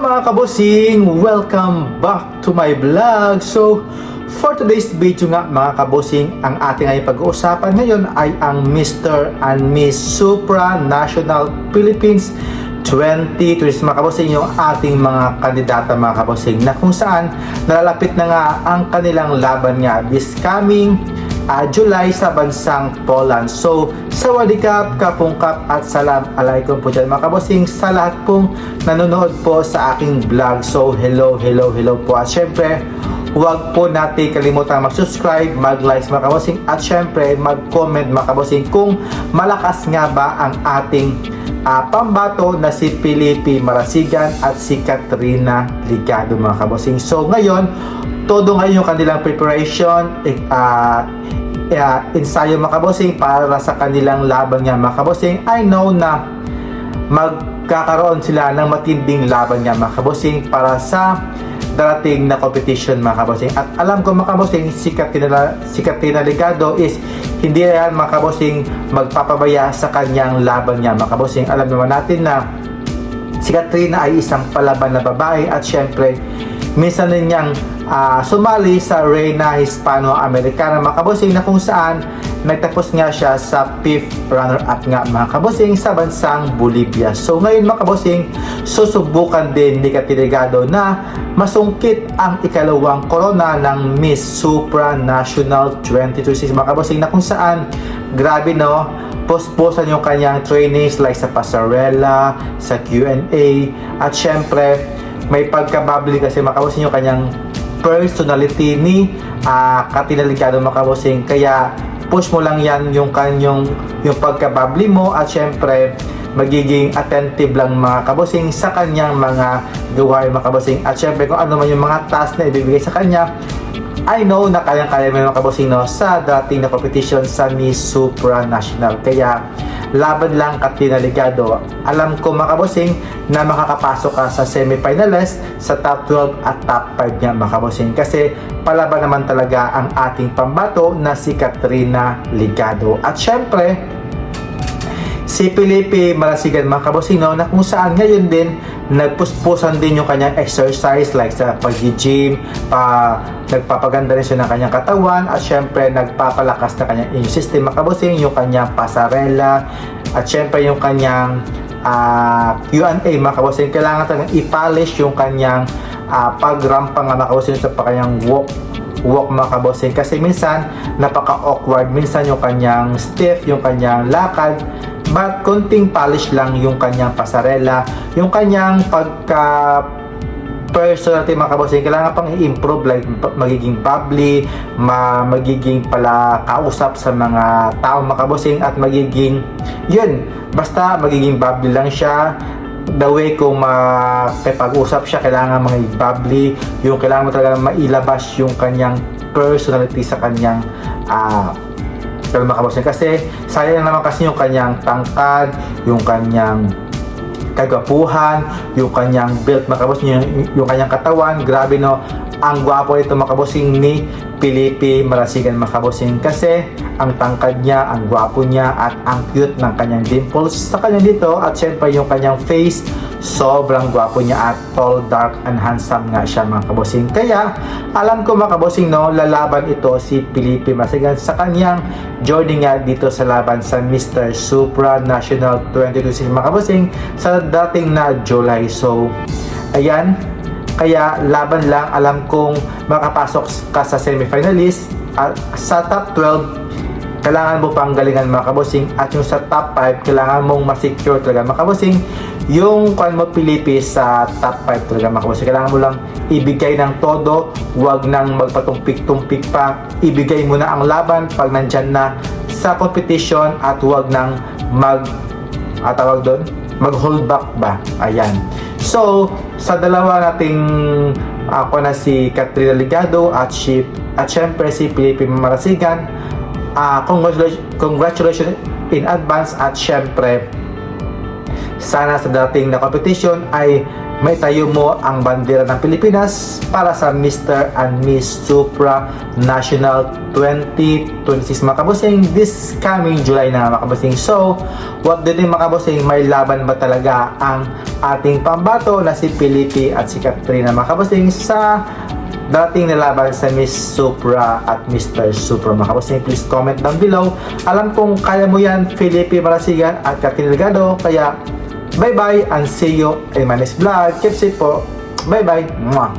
mga kabosing! Welcome back to my vlog! So, for today's video nga mga kabosing, ang ating ay pag-uusapan ngayon ay ang Mr. and Miss Supranational Philippines 2020 mga kabosing, yung ating mga kandidata mga kabosing, na kung saan nalalapit na nga ang kanilang laban nga this coming July sa bansang Poland. So, sawadikap, kapungkap at salam alaikum po dyan mga kabosing sa lahat pong nanonood po sa aking vlog. So, hello po. At syempre, huwag po natin kalimutan mag-subscribe, mag-like mga kabosing, at syempre, mag-comment mga kabosing kung malakas nga ba ang ating pambato na si Felipe Marasigan at si Katrina Ligado mga kabosing. So, ngayon, todo ngayon yung kanilang preparation, ensayo mga kabosing para sa kanilang laban nga mga kabosing. I know na magkakaroon sila ng matinding laban nga mga kabosing para sa darating na competition mga kabosing. At alam ko mga kabosing, si Katrina Ligado is hindi yan mga kabosing magpapabaya sa kanyang laban nga mga kabosing. Alam naman natin na si Katrina ay isang palaban na babae at syempre minsan din niyang sumali sa Reina Hispano-Americana mga kabosing, na kung saan nagtapos nga siya sa 5th runner-up nga mga kabosing sa bansang Bolivia. So ngayon mga kabosing, susubukan din ni Katrina Ligado na masungkit ang ikalawang corona ng Miss Supranational 2026 mga kabosing, na kung saan grabe no, posposan yung kanyang trainings like sa pasarela, sa Q&A, at syempre may pagkababli kasi mga kabosing yung kanyang personality ni Katrina Ligado mga kabosing. Kaya push mo lang yan yung pagkababli mo, at syempre magiging attentive lang mga kabosing sa kanyang mga gawain mga kabosing. At syempre kung ano man yung mga task na ibibigay sa kanya, I know na kayang-kaya mo mga kabosing no, sa dating na competition sa Miss Supranational. Kaya laban lang Katrina Ligado. Alam ko mga kabosing na makakapasok ka sa semifinalist, sa top 12 at top 5 niya mga kabosing, kasi palaban naman talaga ang ating pambato na si Katrina Ligado. At syempre si Felipe Marasigan mga kabosing no, na kung saan ngayon din nagpuspusan din yung kanyang exercise like sa pag-gym, nagpapaganda rin siya ng kanyang katawan, at syempre nagpapalakas na kanyang immune system mga kabosing, yung kanyang pasarela, at syempre yung kanyang Q&A mga kabosing. Kailangan talagang i-polish yung kanyang pagrampang mga kabosing sa kanyang walk mga kabosing, kasi minsan napaka-awkward, minsan yung kanyang stiff, yung kanyang lakad. But konting polish lang yung kanyang pasarela, yung kanyang personality mga kabosing, kailangan pang i-improve, like magiging bubbly, magiging pala kausap sa mga tao mga kabosing, at magiging basta magiging bubbly lang siya. The way kung makipag-usap siya, kailangan maging bubbly, yung kailangan mo talaga mailabas yung kanyang personality sa kanyang mga kabosing, kasi sayang naman kasi yung kanyang tangkad, yung kanyang kagwapuhan, yung kanyang build mga kabosing, yung kanyang katawan. Grabe no, ang gwapo ito mga kabosing ni Felipe Marasigan mga kabosing, kasi ang tangkad niya, ang gwapo niya, at ang cute ng kanyang dimples sa kanya dito, at syempre yung kanyang face, sobrang gwapo niya, at tall, dark, and handsome nga siya mga kabosing. Kaya alam ko mga kabosing no, lalaban ito si Felipe Marasigan sa kanyang journey nga dito sa laban sa Mr. Supranational 2026 mga kabosing sa dating na July. So ayan, kaya laban lang. Alam kong makapasok ka sa semifinalist, at sa top 12 kailangan mo pang galingan mga kabosing, at yung sa top 5 kailangan mong ma-secure talaga mga kabosing yung kung mo Felipe sa top 5 talaga mga kabosing. Kailangan mo lang ibigay ng todo, wag nang magpatumpik-tumpik pa. Ibigay mo na ang laban pag nandyan na sa competition, at wag nang mag-hold back ba. Ayan. So sa dalawa nating ako na si Katrina Ligado at syempre si Felipe Marasigan, congratulations in advance, at syempre sana sa dating na competition ay may tayo mo ang bandera ng Pilipinas para sa Mr. and Miss Supra National 2026 mga kabosing, this coming July na mga kabosing. So, what do you think mga kabosing, may laban ba talaga ang ating pambato na si Felipe at si Katrina mga kabosing sa dating na laban sa Miss Supra at Mr. Supra mga kabosing? Please comment down below. Alam kong kaya mo yan, Felipe Marasigan at Katrina Delgado, kaya bye bye and see you in my next vlog. Keep safe po. Bye bye. Mwah.